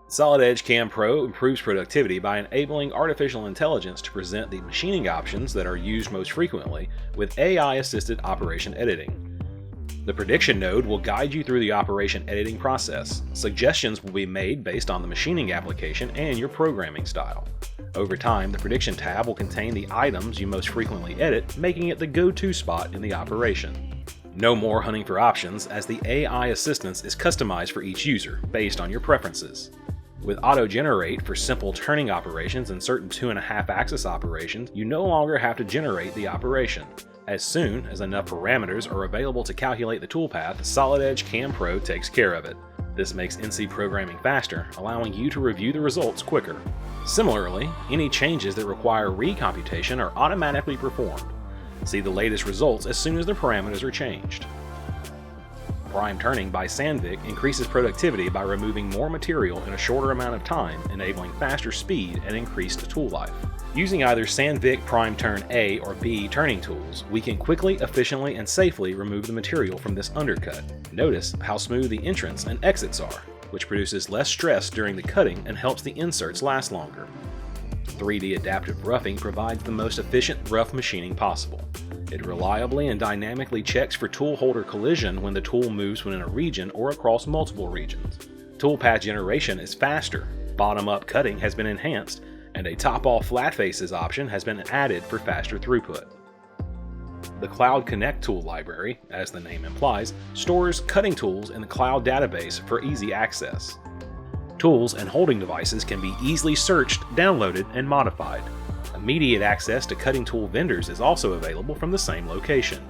Solid Edge CAM Pro improves productivity by enabling artificial intelligence to present the machining options that are used most frequently with AI-assisted operation editing. The prediction node will guide you through the operation editing process. Suggestions will be made based on the machining application and your programming style. Over time, the prediction tab will contain the items you most frequently edit, making it the go-to spot in the operation. No more hunting for options, as the AI assistance is customized for each user, based on your preferences. With auto-generate for simple turning operations and certain 2.5-axis operations, you no longer have to generate the operation. As soon as enough parameters are available to calculate the toolpath, Solid Edge CAM Pro takes care of it. This makes NC programming faster, allowing you to review the results quicker. Similarly, any changes that require recomputation are automatically performed. See the latest results as soon as the parameters are changed. Prime turning by Sandvik increases productivity by removing more material in a shorter amount of time, enabling faster speed and increased tool life. Using either Sandvik Prime Turn A or B turning tools, we can quickly, efficiently, and safely remove the material from this undercut. Notice how smooth the entrance and exits are, which produces less stress during the cutting and helps the inserts last longer. 3D adaptive roughing provides the most efficient rough machining possible. It reliably and dynamically checks for tool holder collision when the tool moves within a region or across multiple regions. Toolpath generation is faster, bottom-up cutting has been enhanced, and a top-off flat faces option has been added for faster throughput. The Cloud Connect tool library, as the name implies, stores cutting tools in the cloud database for easy access. Tools and holding devices can be easily searched, downloaded, and modified. Immediate access to cutting tool vendors is also available from the same location.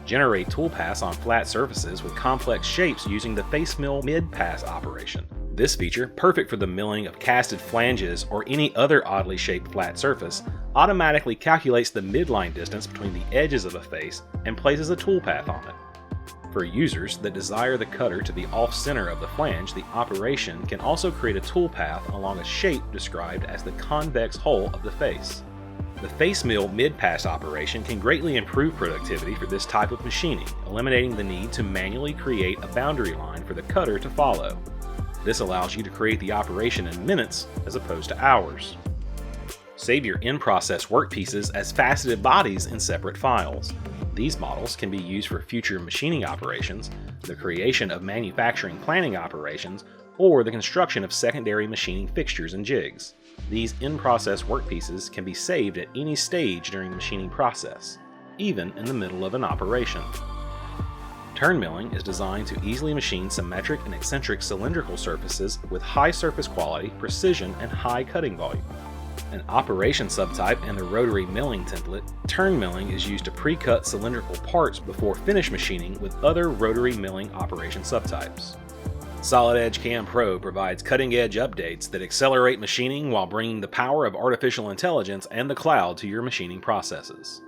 Generate toolpaths on flat surfaces with complex shapes using the face mill mid-pass operation. This feature, perfect for the milling of casted flanges or any other oddly shaped flat surface, automatically calculates the midline distance between the edges of a face and places a toolpath on it. For users that desire the cutter to be off-center of the flange, the operation can also create a toolpath along a shape described as the convex hull of the face. The face mill mid-pass operation can greatly improve productivity for this type of machining, eliminating the need to manually create a boundary line for the cutter to follow. This allows you to create the operation in minutes as opposed to hours. Save your in-process workpieces as faceted bodies in separate files. These models can be used for future machining operations, the creation of manufacturing planning operations, or the construction of secondary machining fixtures and jigs. These in-process workpieces can be saved at any stage during the machining process, even in the middle of an operation. Turn milling is designed to easily machine symmetric and eccentric cylindrical surfaces with high surface quality, precision, and high cutting volume. An operation subtype and the rotary milling template, turn milling is used to pre-cut cylindrical parts before finish machining with other rotary milling operation subtypes. Solid Edge CAM Pro provides cutting-edge updates that accelerate machining while bringing the power of artificial intelligence and the cloud to your machining processes.